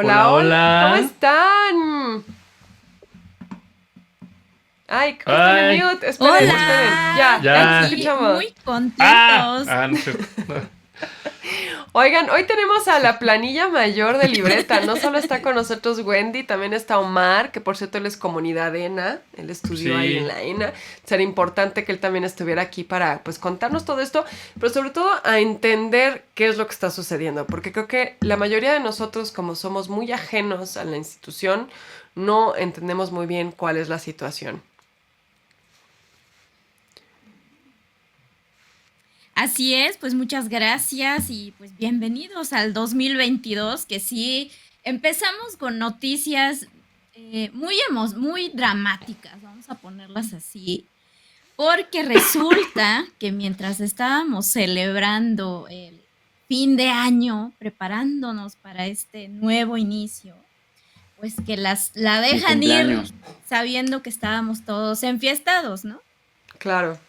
Hola, Hola, hola, ¿cómo hola. están? Ay, justo en el Ay, mute. Esperen, esperen. Hola, Ya te ya. aquí escuchamos. muy contentos. No es cierto. Oigan, hoy tenemos a la planilla mayor de libreta. No solo está con nosotros Wendy, también está Omar, que por cierto él es comunidad ENA. Él estudió ahí en Sí, la ENA. Sería importante que él también estuviera aquí para pues contarnos todo esto, pero sobre todo a entender qué es lo que está sucediendo. Porque creo que la mayoría de nosotros, como somos muy ajenos a la institución, no entendemos muy bien cuál es la situación. Así es, pues muchas gracias y pues bienvenidos al 2022, que sí, empezamos con noticias muy dramáticas, vamos a ponerlas así, porque resulta que mientras estábamos celebrando el fin de año, preparándonos para este nuevo inicio, pues que la Mi dejan ir cumpleaños. sabiendo que estábamos todos enfiestados, ¿no? Claro.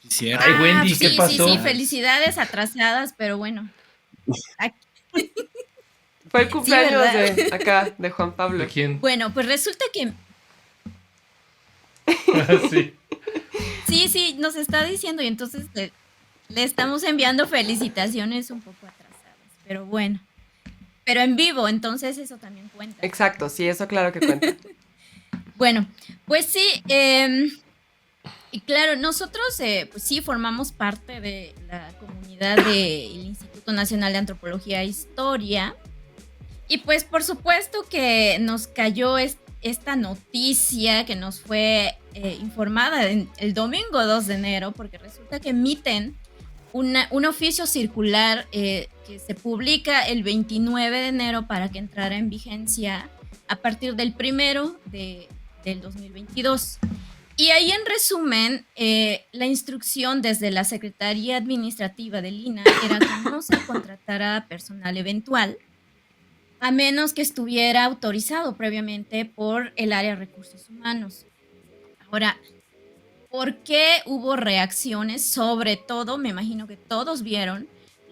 Ay, Cierto. Ah, Wendy, ¿qué sí, sí, sí, pasó? Felicidades. felicidades atrasadas, pero bueno, aquí- Fue el sí, cumpleaños ¿verdad? de acá, de Juan ¿De Pablo. quién? Bueno, pues resulta que Sí. sí, sí, nos está diciendo y entonces le estamos enviando felicitaciones un poco atrasadas, pero bueno, pero en vivo, entonces eso también cuenta. Exacto, sí, eso claro que cuenta. Bueno, pues sí, y claro, nosotros pues sí formamos parte de la comunidad del Instituto Nacional de Antropología e Historia. Y pues por supuesto que nos cayó esta noticia que nos fue informada el domingo 2 de enero, porque resulta que emiten un oficio circular que se publica el 29 de enero para que entrara en vigencia a partir del del 2022. Y ahí en resumen, la instrucción desde la Secretaría Administrativa del INAH era que no se contratara personal eventual a menos que estuviera autorizado previamente por el área de recursos humanos. Ahora, ¿por qué hubo reacciones? Sobre todo, me imagino que todos vieron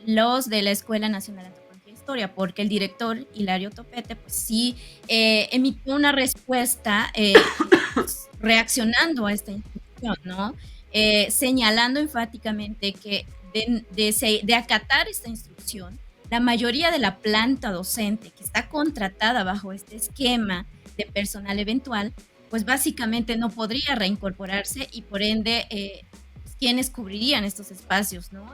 los de la Escuela Nacional de Antropología e Historia, porque el director Hilario Topete, pues sí, emitió una respuesta pues, reaccionando a esta instrucción, ¿no? Señalando enfáticamente que de acatar esta instrucción, la mayoría de la planta docente que está contratada bajo este esquema de personal eventual, pues básicamente no podría reincorporarse y por ende, ¿quiénes cubrirían estos espacios, ¿no?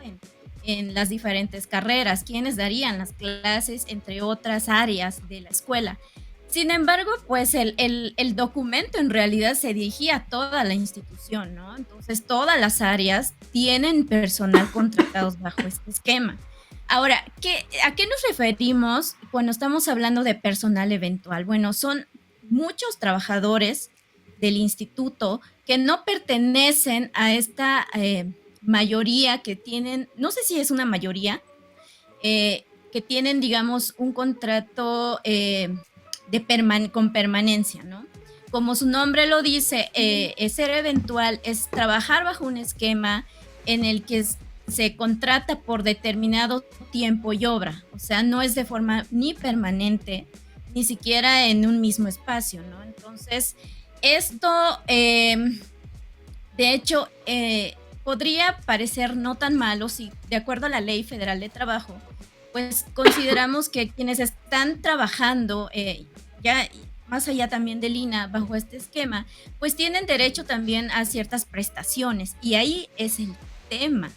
En las diferentes carreras, quiénes darían las clases, entre otras áreas de la escuela. Sin embargo, pues el documento en realidad se dirigía a toda la institución, ¿no? Entonces, todas las áreas tienen personal contratados bajo este esquema. Ahora, ¿a qué nos referimos cuando estamos hablando de personal eventual? Bueno, son muchos trabajadores del instituto que no pertenecen a esta mayoría que tienen, no sé si es una mayoría, que tienen, digamos, un contrato con permanencia, ¿no? Como su nombre lo dice, ser eventual es trabajar bajo un esquema en el que se contrata por determinado tiempo y obra, o sea, no es de forma ni permanente, ni siquiera en un mismo espacio, ¿no? Entonces, esto, de hecho, podría parecer no tan malo si, de acuerdo a la Ley Federal de Trabajo, pues consideramos que quienes están trabajando ya más allá también del INAH bajo este esquema, pues tienen derecho también a ciertas prestaciones. Y ahí es el tema,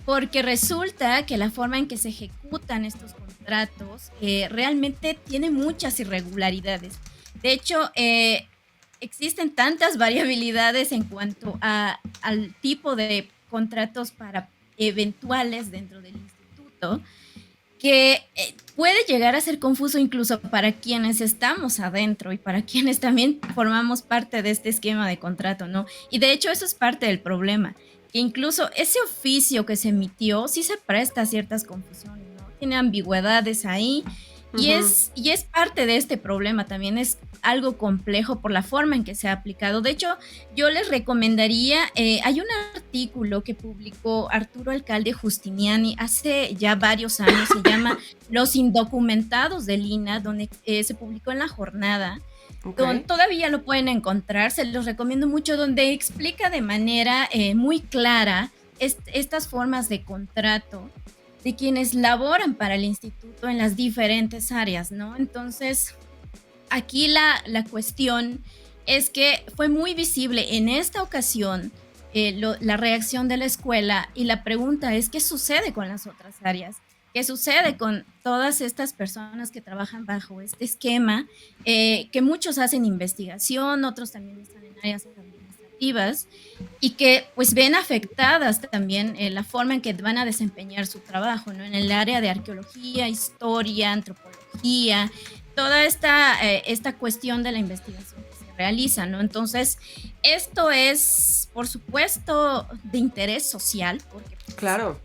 porque resulta que la forma en que se ejecutan estos contratos realmente tiene muchas irregularidades. De hecho, existen tantas variabilidades en cuanto al tipo de contratos para eventuales dentro del instituto que puede llegar a ser confuso incluso para quienes estamos adentro y para quienes también formamos parte de este esquema de contrato, ¿no? Y de hecho eso es parte del problema, que incluso ese oficio que se emitió sí se presta a ciertas confusiones, ¿no? Tiene ambigüedades ahí Y es parte de este problema, también es algo complejo por la forma en que se ha aplicado. De hecho, yo les recomendaría, hay un artículo que publicó Arturo Alcalde Justiniani hace ya varios años, se llama Los indocumentados del INAH, donde se publicó en La Jornada. Todavía lo pueden encontrar, se los recomiendo mucho, donde explica de manera muy clara estas formas de contrato de quienes laboran para el instituto en las diferentes áreas, ¿no? Entonces, aquí la cuestión es que fue muy visible en esta ocasión la reacción de la escuela, y la pregunta es, ¿qué sucede con las otras áreas? ¿Qué sucede con todas estas personas que trabajan bajo este esquema? Que muchos hacen investigación, otros también están en áreas administrativas, y que pues ven afectadas también la forma en que van a desempeñar su trabajo, ¿no? En el área de arqueología, historia, antropología, toda esta cuestión de la investigación que se realiza, ¿no? Entonces, esto es, por supuesto, de interés social, porque pues, claro,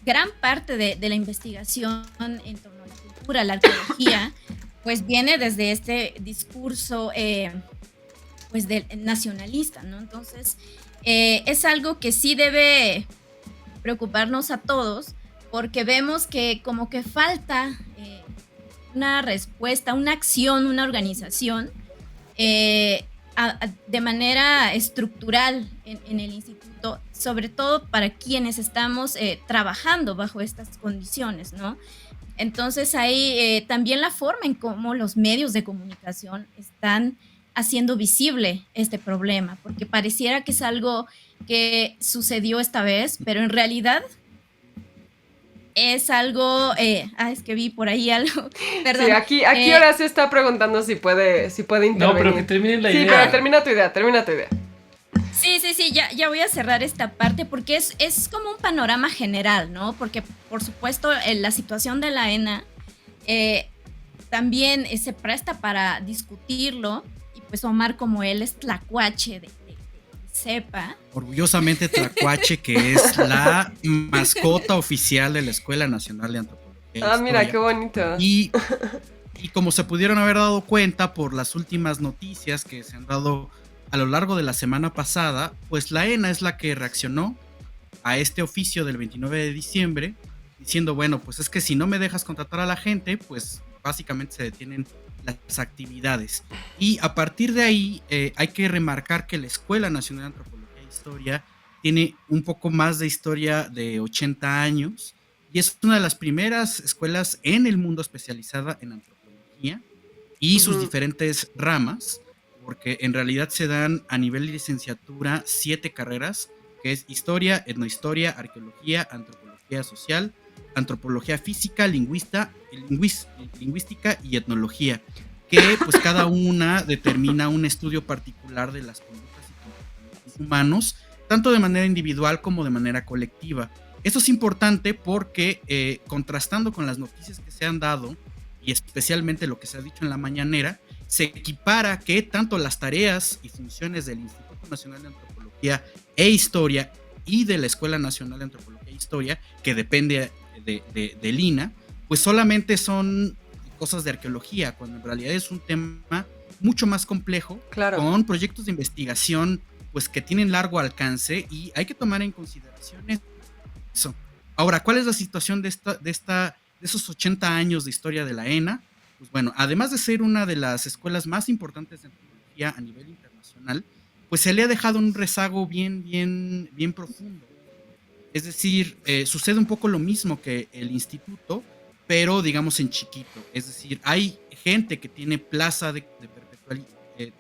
gran parte de la investigación en torno a la cultura, la arqueología, pues viene desde este discurso pues del nacionalista, ¿no? Entonces, es algo que sí debe preocuparnos a todos, porque vemos que como que falta una respuesta, una acción, una organización de manera estructural en el instituto, sobre todo para quienes estamos trabajando bajo estas condiciones, ¿no? Entonces ahí también la forma en cómo los medios de comunicación están haciendo visible este problema, porque pareciera que es algo que sucedió esta vez, pero en realidad es algo, es que vi por ahí algo, perdón. Sí, aquí Horacio está preguntando si puede intervenir. No, pero que termine la idea. Sí, pero termina tu idea. Sí, ya voy a cerrar esta parte, porque es como un panorama general, ¿no? Porque, por supuesto, la situación de la ENA también se presta para discutirlo, y pues Omar, como él es tlacuache de cepa. Orgullosamente tlacuache, que es la mascota oficial de la Escuela Nacional de Antropología. Ah, mira, qué bonito. Y como se pudieron haber dado cuenta por las últimas noticias que se han dado a lo largo de la semana pasada, pues la ENA es la que reaccionó a este oficio del 29 de diciembre, diciendo, bueno, pues es que si no me dejas contratar a la gente, pues básicamente se detienen las actividades. Y a partir de ahí hay que remarcar que la Escuela Nacional de Antropología e Historia tiene un poco más de historia de 80 años y es una de las primeras escuelas en el mundo especializada en antropología y sus diferentes ramas, porque en realidad se dan a nivel de licenciatura 7 carreras, que es historia, etnohistoria, arqueología, antropología social, antropología física, lingüística y etnología, que pues cada una determina un estudio particular de las conductas y comportamientos humanos, tanto de manera individual como de manera colectiva. Esto es importante porque contrastando con las noticias que se han dado, y especialmente lo que se ha dicho en la mañanera, se equipara que tanto las tareas y funciones del Instituto Nacional de Antropología e Historia y de la Escuela Nacional de Antropología e Historia, que depende del INAH, pues solamente son cosas de arqueología, cuando en realidad es un tema mucho más complejo, claro, con proyectos de investigación pues que tienen largo alcance y hay que tomar en consideración eso. Ahora, ¿cuál es la situación de esos 80 años de historia de la ENA? Pues bueno, además de ser una de las escuelas más importantes de antropología a nivel internacional, pues se le ha dejado un rezago bien profundo. Es decir, sucede un poco lo mismo que el instituto, pero digamos en chiquito. Es decir, hay gente que tiene plaza de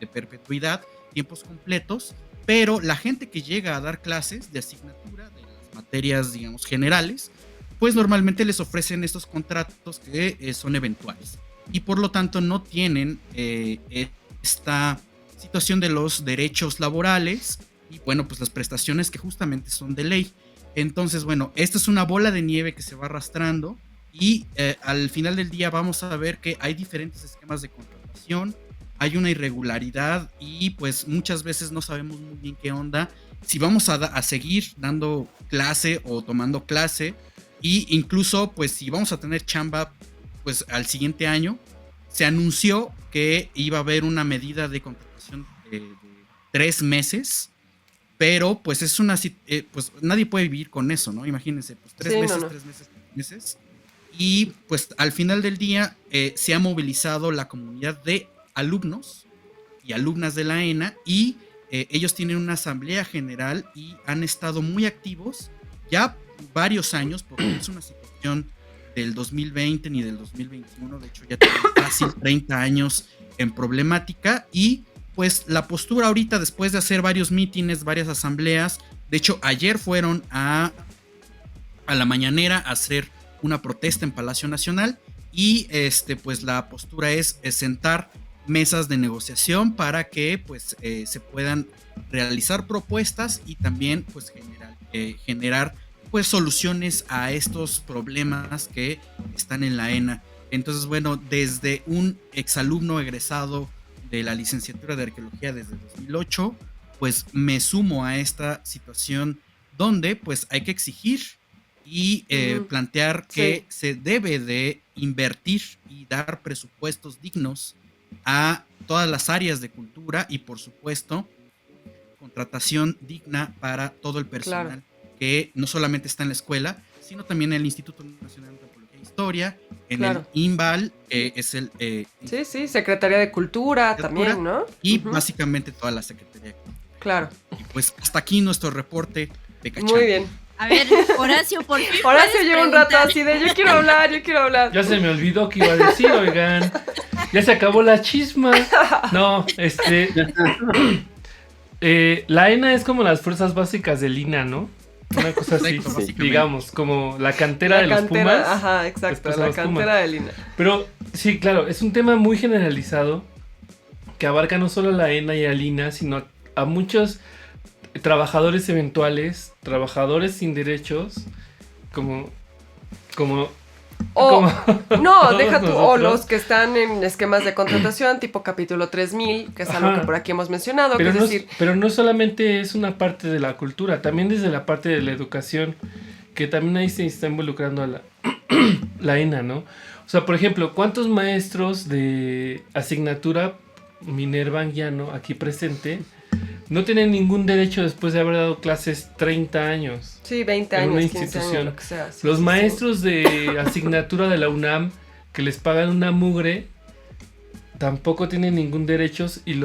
perpetuidad, tiempos completos, pero la gente que llega a dar clases de asignatura de las materias, digamos, generales, pues normalmente les ofrecen estos contratos que son eventuales. Y por lo tanto no tienen esta situación de los derechos laborales y bueno, pues las prestaciones que justamente son de ley. Entonces, bueno, esta es una bola de nieve que se va arrastrando y al final del día vamos a ver que hay diferentes esquemas de contratación, hay una irregularidad y pues muchas veces no sabemos muy bien qué onda, si vamos a seguir dando clase o tomando clase, y incluso pues si vamos a tener chamba pues al siguiente año se anunció que iba a haber una medida de contratación de 3 meses, pero pues es pues nadie puede vivir con eso, ¿no? Imagínense, pues 3 meses, no. 3 meses, 3 meses. Y pues al final del día se ha movilizado la comunidad de alumnos y alumnas de la ENA y ellos tienen una asamblea general y han estado muy activos ya varios años, porque no es una situación del 2020 ni del 2021, de hecho ya tienen casi 30 años en problemática y pues la postura ahorita después de hacer varios mítines, varias asambleas, de hecho ayer fueron a la mañanera a hacer una protesta en Palacio Nacional y pues la postura es sentar mesas de negociación para que pues se puedan realizar propuestas y también pues generar pues soluciones a estos problemas que están en la ENA. Entonces, bueno, desde un exalumno egresado de la licenciatura de arqueología desde 2008, pues me sumo a esta situación donde pues hay que exigir y plantear que se debe de invertir y dar presupuestos dignos a todas las áreas de cultura y por supuesto contratación digna para todo el personal que no solamente está en la escuela, sino también en el Instituto Nacional de Antropología e Historia, en el INVAL, es el... Secretaría de Cultura también, ¿no? Y básicamente toda la Secretaría de Cultura. Claro. Y pues hasta aquí nuestro reporte de Cachán. Muy bien. A ver, Horacio, por fin. Horacio lleva un rato así de yo quiero hablar. Ya se me olvidó que iba a decir, oigan. Ya se acabó la chisma. No, la ENA es como las fuerzas básicas del INA, ¿no? Una cosa así, digamos, como la cantera de los Pumas. Ajá, exacto, la cantera del INA. Pero sí, claro, es un tema muy generalizado que abarca no solo a la ENA y al INA, sino a muchos trabajadores eventuales, trabajadores sin derechos, como deja tú, o los que están en esquemas de contratación tipo capítulo 3000, que es algo que por aquí hemos mencionado, pero no solamente es una parte de la cultura, también desde la parte de la educación, que también ahí se está involucrando a la ENA, ¿no? O sea, por ejemplo, ¿cuántos maestros de asignatura Minerva Anguiano aquí presente no tienen ningún derecho después de haber dado clases 30 años? Sí, 20 años, en una 15 institución. años, lo que sea. Sí, los maestros de asignatura de la UNAM que les pagan una mugre tampoco tienen ningún derecho y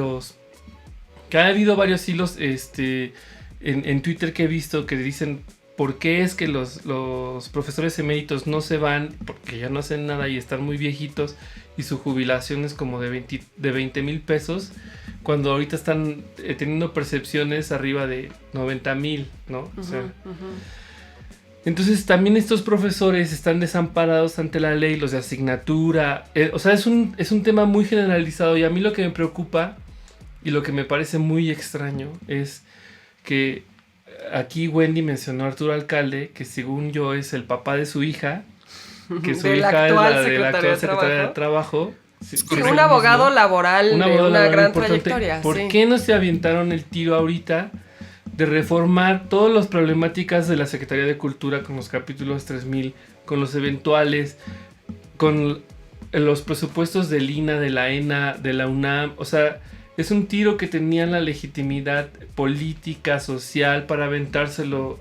que ha habido varios hilos en Twitter que he visto que dicen por qué es que los profesores eméritos no se van porque ya no hacen nada y están muy viejitos y su jubilación es como de 20,000 pesos cuando ahorita están teniendo percepciones arriba de 90,000, ¿no? O sea, entonces también estos profesores están desamparados ante la ley, los de asignatura, o sea, es un tema muy generalizado y a mí lo que me preocupa y lo que me parece muy extraño es que aquí Wendy mencionó a Arturo Alcalde, que según yo es el papá de su hija, que su hija es la de la actual secretaria de Trabajo. Sí, un abogado laboral de una gran trayectoria. ¿Por qué no se aventaron el tiro ahorita de reformar todas las problemáticas de la Secretaría de Cultura con los capítulos 3000, con los eventuales, con los presupuestos del INA, de la ENA, de la UNAM? O sea, es un tiro que tenían la legitimidad política, social para aventárselo.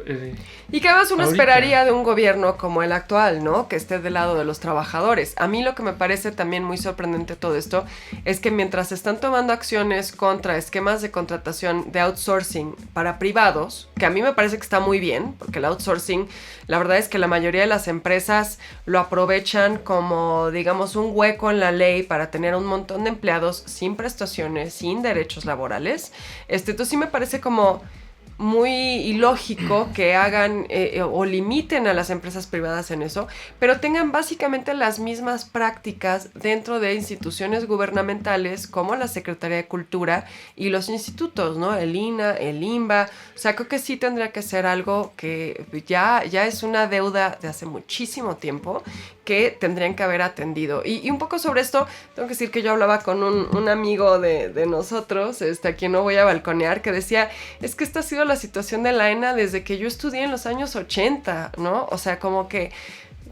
Y que además uno esperaría de un gobierno como el actual, ¿no? Que esté del lado de los trabajadores. A mí lo que me parece también muy sorprendente todo esto es que mientras se están tomando acciones contra esquemas de contratación de outsourcing para privados, que a mí me parece que está muy bien, porque el outsourcing, la verdad es que la mayoría de las empresas lo aprovechan como, digamos, un hueco en la ley para tener un montón de empleados sin prestaciones, sin derechos laborales. Entonces sí me parece como muy ilógico que hagan o limiten a las empresas privadas en eso, pero tengan básicamente las mismas prácticas dentro de instituciones gubernamentales como la Secretaría de Cultura y los institutos, ¿no? El INA, el INBA. O sea, creo que sí tendría que ser algo que ya es una deuda de hace muchísimo tiempo que tendrían que haber atendido. Y un poco sobre esto, tengo que decir que yo hablaba con un amigo de nosotros, a quien no voy a balconear, que decía, es que esta ha sido la situación de la ENA desde que yo estudié en los años 80, ¿no? O sea, como que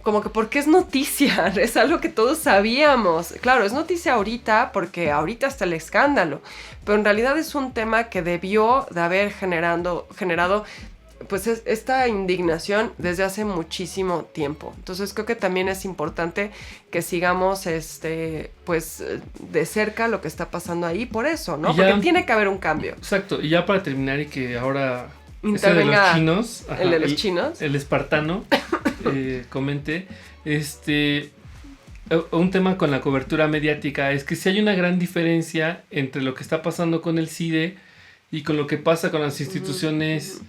como que porque es noticia, es algo que todos sabíamos. Claro, es noticia ahorita porque ahorita está el escándalo, pero en realidad es un tema que debió de haber generado pues esta indignación desde hace muchísimo tiempo. Entonces creo que también es importante que sigamos pues de cerca lo que está pasando ahí por eso, ¿no? Ya, porque tiene que haber un cambio. Exacto, y ya para terminar y que ahora Intervenga ese de los chinos, el de los chinos. El espartano, comente, un tema con la cobertura mediática es que si hay una gran diferencia entre lo que está pasando con el CIDE y con lo que pasa con las instituciones,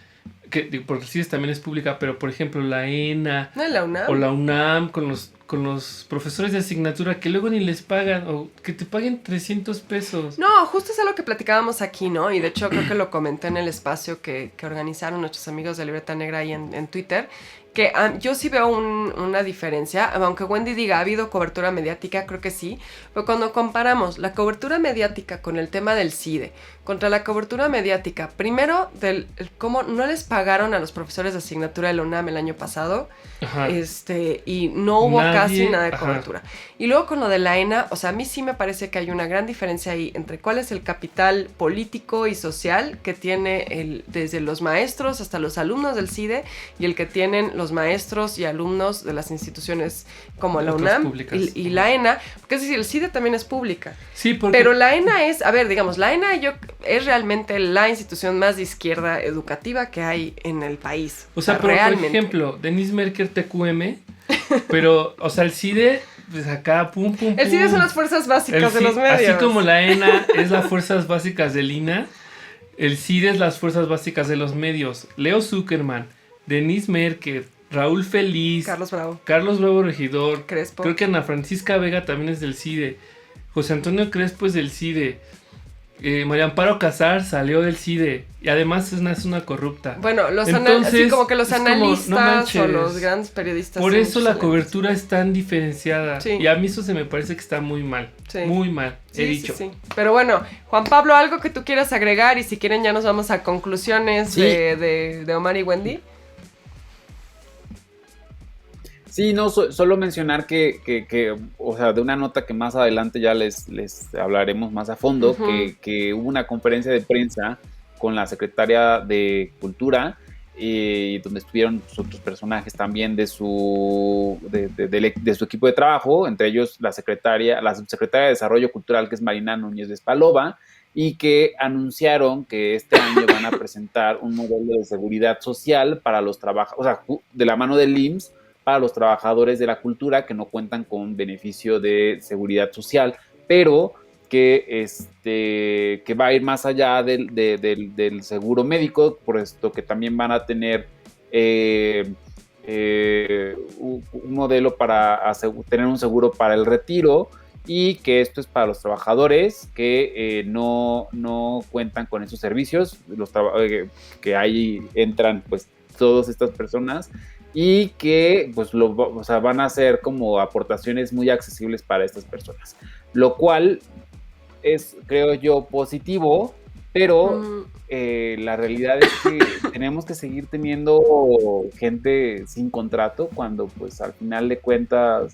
porque el CIDE también es pública, pero por ejemplo la ENA ¿No es la UNAM? o la UNAM con los profesores de asignatura que luego ni les pagan o que te paguen 300 pesos. No, justo es algo que platicábamos aquí, ¿no? Y de hecho creo que lo comenté en el espacio que organizaron nuestros amigos de Libreta Negra ahí en Twitter, que yo sí veo una diferencia, aunque Wendy diga, ¿ha habido cobertura mediática? Creo que sí, pero cuando comparamos la cobertura mediática con el tema del CIDE, contra la cobertura mediática, primero, del cómo no les pagaron a los profesores de asignatura de la UNAM el año pasado, Ajá. Y no hubo casi nada de ajá. cobertura. Y luego con lo de la ENA, o sea, a mí sí me parece que hay una gran diferencia ahí entre cuál es el capital político y social que tiene desde los maestros hasta los alumnos del CIDE y el que tienen los maestros y alumnos de las instituciones como la Otras UNAM y la ENA, porque es decir, el CIDE también es pública. Sí, porque... Pero la ENA es, a ver, digamos, la ENA es realmente la institución más de izquierda educativa que hay en el país. O sea, pero, por ejemplo, Denise Merker TQM, pero, o sea, el CIDE, pues acá, pum, pum, pum. El CIDE son las fuerzas básicas de los medios. Así como la ENA es las fuerzas básicas del INA, el CIDE es las fuerzas básicas de los medios. Leo Zuckerman, Denise Merker, Raúl Feliz, Carlos Bravo Regidor, Crespo. Creo que Ana Francisca Vega también es del CIDE, José Antonio Crespo es del CIDE, María Amparo Casar salió del CIDE y además es una corrupta. Bueno, Entonces, así como que los como, analistas no manches, o los grandes periodistas. por eso la excelentes. cobertura es tan diferenciada. Sí. Y a mí eso se me parece que está muy mal. Sí. Muy mal, Sí, he dicho. Sí. Pero bueno, Juan Pablo, algo que tú quieras agregar y si quieren ya nos vamos a conclusiones Sí. de Omar y Wendy. Sí, no, solo mencionar que, o sea, de una nota que más adelante ya les hablaremos más a fondo, Uh-huh. que hubo una conferencia de prensa con la secretaria de Cultura, donde estuvieron otros personajes también de su equipo de trabajo, entre ellos la subsecretaria de Desarrollo Cultural, que es Marina Núñez de Espalova, y que anunciaron que este año van a presentar un modelo de seguridad social para los trabajadores, o sea, de la mano del IMSS, para los trabajadores de la cultura que no cuentan con beneficio de seguridad social, pero que va a ir más allá del seguro médico, por esto que también van a tener un modelo para tener un seguro para el retiro, y que esto es para los trabajadores que no cuentan con esos servicios, que ahí entran pues todas estas personas, y que pues van a ser como aportaciones muy accesibles para estas personas, lo cual es, creo yo, positivo, pero la realidad es que tenemos que seguir teniendo gente sin contrato cuando pues al final de cuentas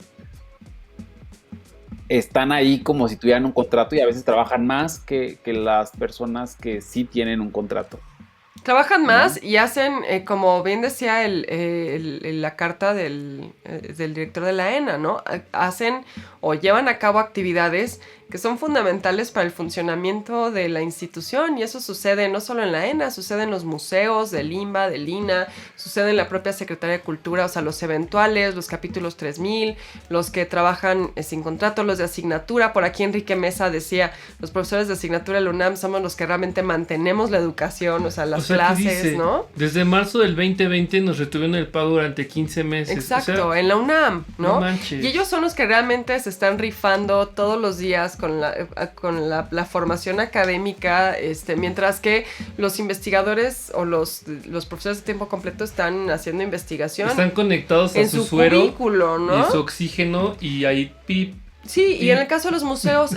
están ahí como si tuvieran un contrato y a veces trabajan más que las personas que sí tienen un contrato. Trabajan más y hacen, como bien decía la carta del director de la ENA, ¿no? Hacen o llevan a cabo actividades que son fundamentales para el funcionamiento de la institución, y eso sucede no solo en la ENA, sucede en los museos del INBA, del INA, sucede en la propia Secretaría de Cultura, o sea, los eventuales, los capítulos 3000, los que trabajan sin contrato, los de asignatura. Por aquí Enrique Mesa decía, los profesores de asignatura de la UNAM somos los que realmente mantenemos la educación, o sea, las clases, dice, ¿no? Desde marzo del 2020 nos retuvieron el pago durante 15 meses. Exacto, o sea, en la UNAM, ¿no? No manches. Y ellos son los que realmente se están rifando todos los días con la formación académica, mientras que los investigadores o los profesores de tiempo completo están haciendo investigación. Están conectados a en su su suero cubículo, ¿no? y su oxígeno, y ahí pip, Sí, y en el caso de los museos,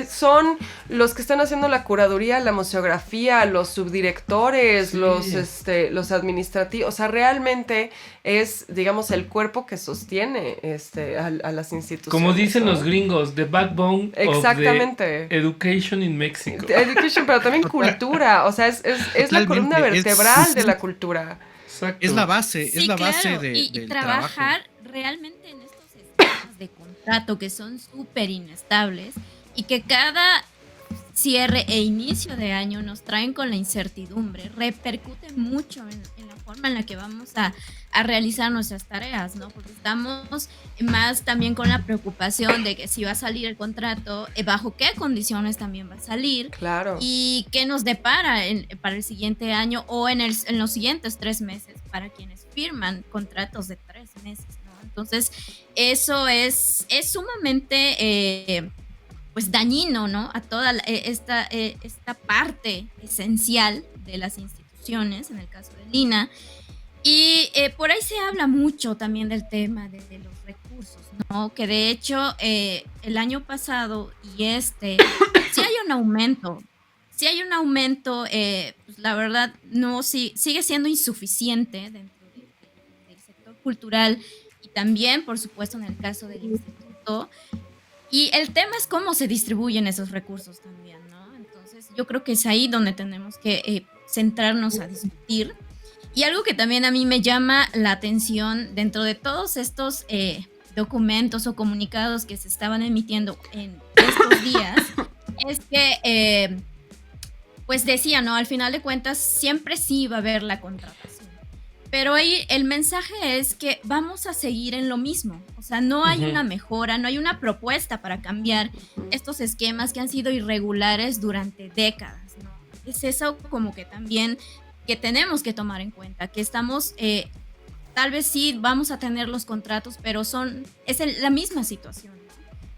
son los que están haciendo la curaduría, la museografía, los subdirectores, Sí. los administrativos. O sea, realmente es, digamos, el cuerpo que sostiene a las instituciones. Como dicen ¿no? los gringos, the backbone Exactamente. of the education in Mexico. Education, pero también cultura. O sea, es la columna Totalmente, vertebral de la cultura. Exacto. Es la base, Sí, es la base claro, de, y del trabajar trabajo. realmente en estos esquemas de contrato que son súper inestables y que cada cierre e inicio de año nos traen con la incertidumbre, repercute mucho en la forma en la que vamos a realizar nuestras tareas, ¿no? Porque estamos más también con la preocupación de que si va a salir el contrato, bajo qué condiciones también va a salir Claro. y qué nos depara para el siguiente año o en los siguientes 3 meses para quienes firman contratos de 3 meses, ¿no? Entonces, eso es sumamente pues dañino, ¿no? A toda esta parte esencial de las instituciones, en el caso de Lina. Y por ahí se habla mucho también del tema de los recursos, ¿no? Que de hecho el año pasado y sí hay un aumento. Sí hay un aumento, pues la verdad sigue siendo insuficiente dentro del sector cultural y también, por supuesto, en el caso del instituto. Y el tema es cómo se distribuyen esos recursos también, ¿no? Entonces, yo creo que es ahí donde tenemos que centrarnos a discutir. Y algo que también a mí me llama la atención dentro de todos estos documentos o comunicados que se estaban emitiendo en estos días es que, pues decía, ¿no? Al final de cuentas, siempre sí va a haber la contratación. Pero ahí el mensaje es que vamos a seguir en lo mismo. O sea, no hay una mejora, no hay una propuesta para cambiar estos esquemas que han sido irregulares durante décadas, ¿no? Es eso como que también que tenemos que tomar en cuenta, que estamos, tal vez sí vamos a tener los contratos, pero es la misma situación, ¿no?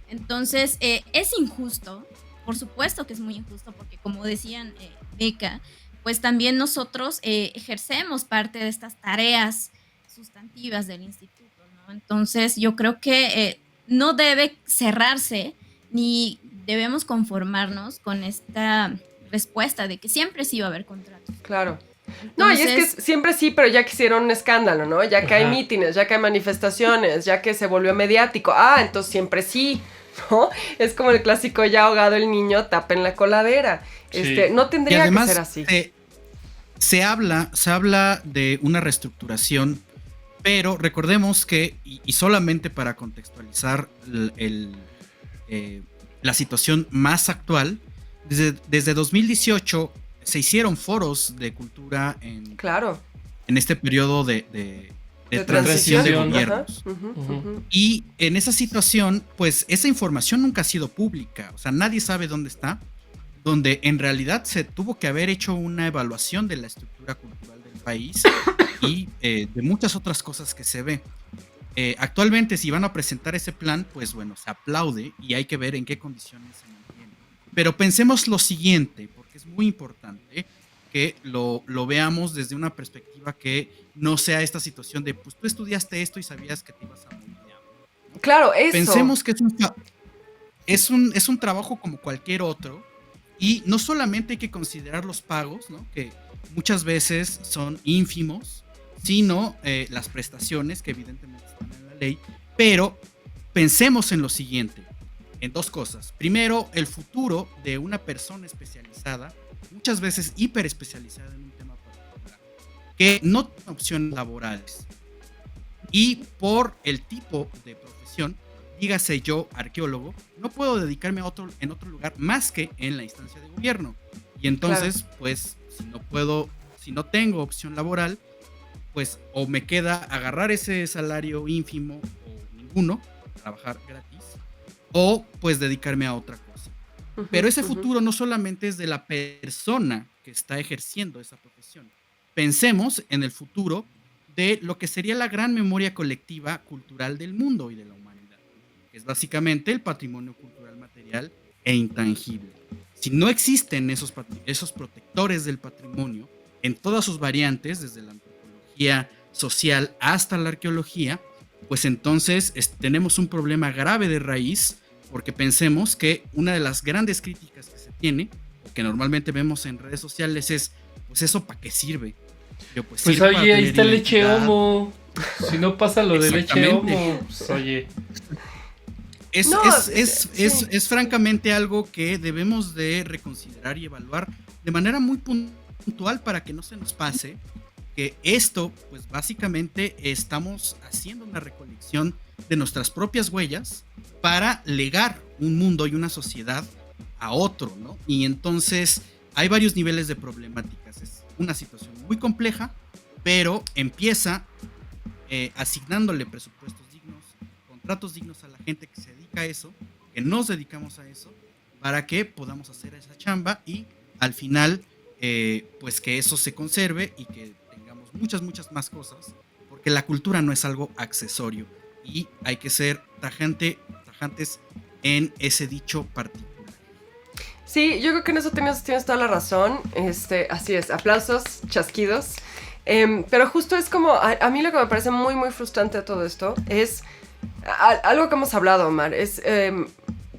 Entonces, es injusto, por supuesto que es muy injusto, porque como decían Beca, pues también nosotros ejercemos parte de estas tareas sustantivas del instituto, ¿no? Entonces yo creo que no debe cerrarse ni debemos conformarnos con esta respuesta de que siempre sí va a haber contratos. Claro. No, y es que siempre sí, pero ya que hicieron un escándalo, ¿no? Ya que hay mítines, ya que hay manifestaciones, ya que se volvió mediático. entonces siempre sí, ¿no? Es como el clásico ya ahogado el niño, tapen la coladera. Sí. No tendría que ser así. Se habla de una reestructuración, pero recordemos que, y solamente para contextualizar la situación más actual, desde 2018 se hicieron foros de cultura en este periodo de transición de gobiernos. Y en esa situación, pues esa información nunca ha sido pública, o sea, nadie sabe dónde está, donde en realidad se tuvo que haber hecho una evaluación de la estructura cultural del país y de muchas otras cosas que se ve. Actualmente, si van a presentar ese plan, pues bueno, se aplaude y hay que ver en qué condiciones se mantiene. Pero pensemos lo siguiente, porque es muy importante que lo veamos desde una perspectiva que no sea esta situación de, pues tú estudiaste esto y sabías que te ibas a morir de hambre, ¿no? Claro, eso. Pensemos que es un trabajo como cualquier otro y no solamente hay que considerar los pagos, ¿no? Que muchas veces son ínfimos, sino las prestaciones que evidentemente están en la ley, pero pensemos en lo siguiente, en dos cosas. Primero, el futuro de una persona especializada, muchas veces hiper especializada en un tema particular, que no tiene opciones laborales y por el tipo de profesión, dígase yo arqueólogo, no puedo dedicarme en otro lugar más que en la instancia de gobierno. Y entonces, pues, si no tengo opción laboral, pues o me queda agarrar ese salario ínfimo o ninguno, trabajar gratis, o pues dedicarme a otra cosa. Pero ese futuro no solamente es de la persona que está ejerciendo esa profesión. Pensemos en el futuro de lo que sería la gran memoria colectiva cultural del mundo y de la humanidad, que es básicamente el patrimonio cultural material e intangible. Si no existen esos protectores del patrimonio en todas sus variantes, desde la antropología social hasta la arqueología, pues entonces tenemos un problema grave de raíz, porque pensemos que una de las grandes críticas que se tiene, que normalmente vemos en redes sociales es, pues eso ¿para qué sirve? Pues oye, ahí está leche homo. Si no pasa lo de leche homo, pues oye. Es francamente algo que debemos de reconsiderar y evaluar de manera muy puntual para que no se nos pase que esto, pues básicamente estamos haciendo una recolección de nuestras propias huellas para legar un mundo y una sociedad a otro, ¿no? Y entonces hay varios niveles de problemáticas. Es una situación muy compleja, pero empieza asignándole presupuestos dignos, contratos dignos a la gente que se dedica a eso, que nos dedicamos a eso, para que podamos hacer esa chamba y al final, pues que eso se conserve y que tengamos muchas más cosas, porque la cultura no es algo accesorio y hay que ser tajantes en ese dicho particular. Sí, yo creo que en eso tienes toda la razón. Así es, aplausos, chasquidos. Pero justo es como, a mí lo que me parece muy, muy frustrante de todo esto es algo que hemos hablado, Omar, es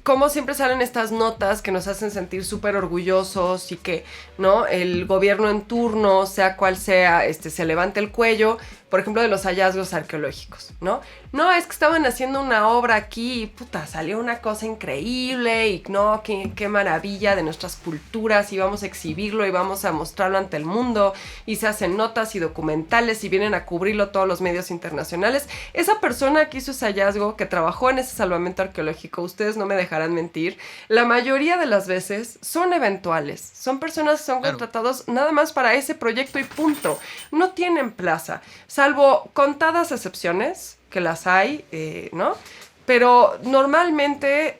cómo siempre salen estas notas que nos hacen sentir súper orgullosos y que, ¿no?, el gobierno en turno, sea cual sea, se levante el cuello, por ejemplo, de los hallazgos arqueológicos, ¿no? No, es que estaban haciendo una obra aquí y, puta, salió una cosa increíble y, no, qué maravilla de nuestras culturas y vamos a exhibirlo y vamos a mostrarlo ante el mundo y se hacen notas y documentales y vienen a cubrirlo todos los medios internacionales. Esa persona que hizo ese hallazgo, que trabajó en ese salvamento arqueológico, ustedes no me dejarán mentir, la mayoría de las veces son eventuales, son personas que son contratados nada más para ese proyecto y punto, no tienen plaza, salvo contadas excepciones, que las hay, ¿no? Pero normalmente,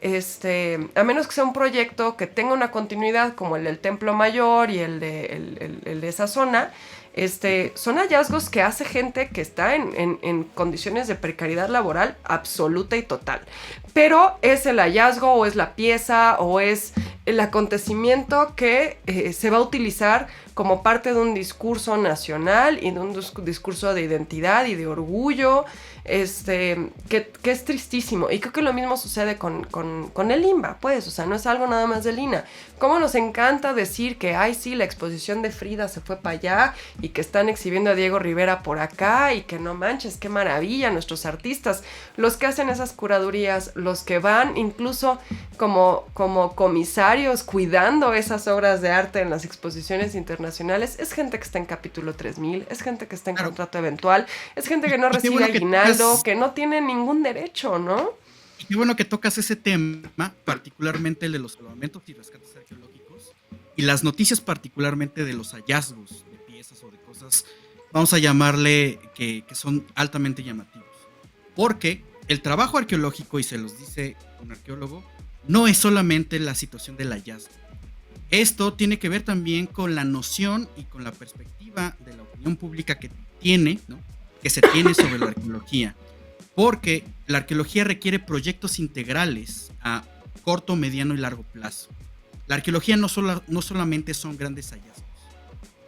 a menos que sea un proyecto que tenga una continuidad como el del Templo Mayor y el de esa zona, son hallazgos que hace gente que está en condiciones de precariedad laboral absoluta y total. Pero es el hallazgo o es la pieza o es el acontecimiento que se va a utilizar como parte de un discurso nacional y de un discurso de identidad y de orgullo, que es tristísimo. Y creo que lo mismo sucede con el INBA, pues, o sea, no es algo nada más del INA. Cómo nos encanta decir que, ay, sí, la exposición de Frida se fue para allá y que están exhibiendo a Diego Rivera por acá y que no manches, qué maravilla, nuestros artistas, los que hacen esas curadurías, los que van incluso como comisarios cuidando esas obras de arte en las exposiciones internacionales, es gente que está en capítulo 3000, es gente que está en contrato eventual, es gente que no recibe aguinaldo, que no tiene ningún derecho, ¿no? Y qué bueno que tocas ese tema, particularmente el de los salvamentos y rescates arqueológicos, y las noticias particularmente de los hallazgos de piezas o de cosas, vamos a llamarle que son altamente llamativos. Porque el trabajo arqueológico, y se los dice un arqueólogo, no es solamente la situación del hallazgo. Esto tiene que ver también con la noción y con la perspectiva de la opinión pública que tiene, ¿no?, que se tiene sobre la arqueología. Porque la arqueología requiere proyectos integrales a corto, mediano y largo plazo. La arqueología no solamente son grandes hallazgos.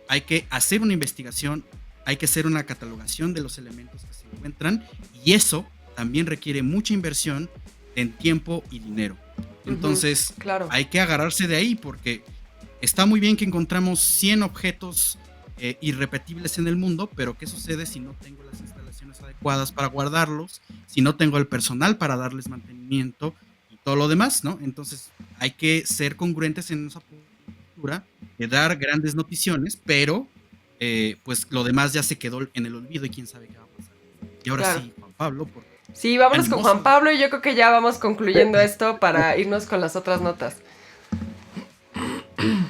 Hay que hacer una investigación, hay que hacer una catalogación de los elementos que se encuentran, y eso también requiere mucha inversión en tiempo y dinero. Entonces, claro, hay que agarrarse de ahí, porque está muy bien que encontramos 100 objetos irrepetibles en el mundo, pero ¿qué sucede si no tengo las instalaciones adecuadas para guardarlos? Si no tengo el personal para darles mantenimiento y todo lo demás, ¿no? Entonces, hay que ser congruentes en esa postura de dar grandes noticiones, pero pues lo demás ya se quedó en el olvido y quién sabe qué va a pasar. Y ahora sí, Juan Pablo, sí, vámonos con Juan Pablo y yo creo que ya vamos concluyendo esto para irnos con las otras notas.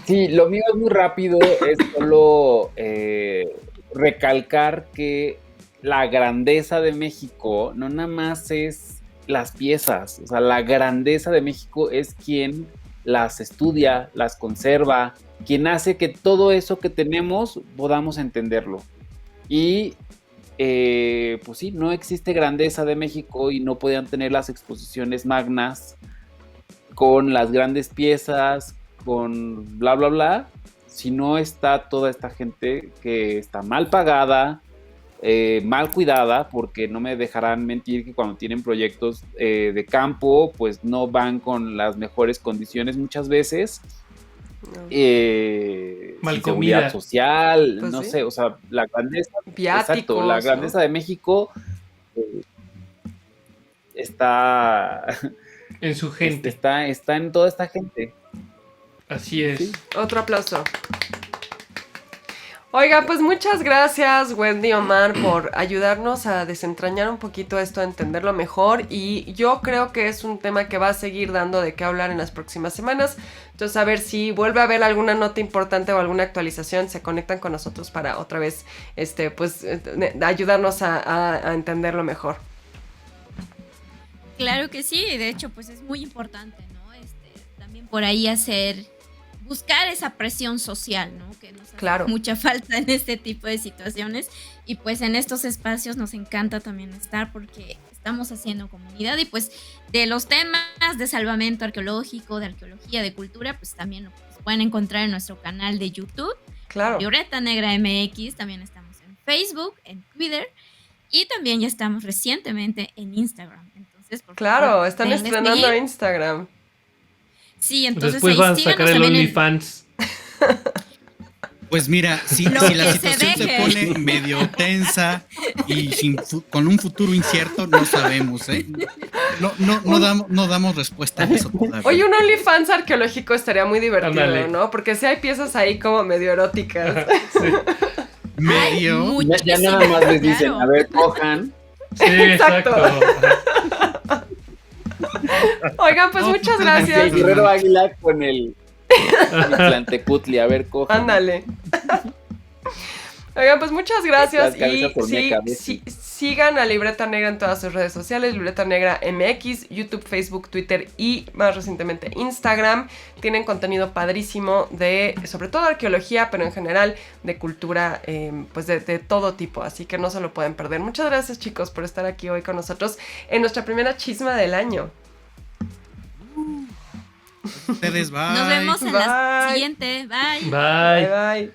Sí, lo mío es muy rápido, es solo recalcar que la grandeza de México no nada más es las piezas, o sea, la grandeza de México es quien las estudia, las conserva, quien hace que todo eso que tenemos podamos entenderlo. Y pues sí, no existe grandeza de México y no podían tener las exposiciones magnas con las grandes piezas, con bla bla bla, si no está toda esta gente que está mal pagada mal cuidada, porque no me dejarán mentir que cuando tienen proyectos de campo, pues no van con las mejores condiciones muchas veces. Mal Seguridad comida social, Pues no sí. sé, o sea, la grandeza, Viáticos, exacto, la grandeza de México está en su gente. está en toda esta gente. Así es. Sí. Otro aplauso. Oiga, pues muchas gracias, Wendy Omar, por ayudarnos a desentrañar un poquito esto, a entenderlo mejor. Y yo creo que es un tema que va a seguir dando de qué hablar en las próximas semanas. Entonces, a ver si vuelve a haber alguna nota importante o alguna actualización, se conectan con nosotros para otra vez, ayudarnos a entenderlo mejor. Claro que sí, de hecho, pues es muy importante, ¿no? También por ahí buscar esa presión social, ¿no? Que nos hace mucha falta en este tipo de situaciones. Y pues en estos espacios nos encanta también estar porque estamos haciendo comunidad y pues de los temas de salvamento arqueológico, de arqueología, de cultura, pues también lo pueden encontrar en nuestro canal de YouTube. Claro. Libreta Negra MX, también estamos en Facebook, en Twitter y también ya estamos recientemente en Instagram. Entonces, por favor, están estrenando seguir. Instagram. Sí, entonces después ahí van a sacar el OnlyFans. Pues mira, si la situación se pone medio tensa y con un futuro incierto, no sabemos, ¿eh? No damos respuesta a eso todavía. Oye, un OnlyFans arqueológico estaría muy divertido, Ándale. ¿no? Porque si hay piezas ahí como medio eróticas. Sí, Medio. Ya nada más les dicen, claro. a ver, cojan. sí, exacto. Oigan, pues muchas El gracias. Guerrero Águila con el Tlantecutli, a ver, cojan. Ándale. Oigan, pues muchas gracias. Las cabezas Y olmecas, sigan a Libreta Negra en todas sus redes sociales. Libreta Negra MX, YouTube, Facebook, Twitter y más recientemente Instagram. Tienen contenido padrísimo sobre todo arqueología, pero en general de cultura, pues de todo tipo. Así que no se lo pueden perder. Muchas gracias, chicos, por estar aquí hoy con nosotros en nuestra primera chisma del año. Ustedes, bye. Nos vemos en la siguiente. Bye. Bye. Bye, bye.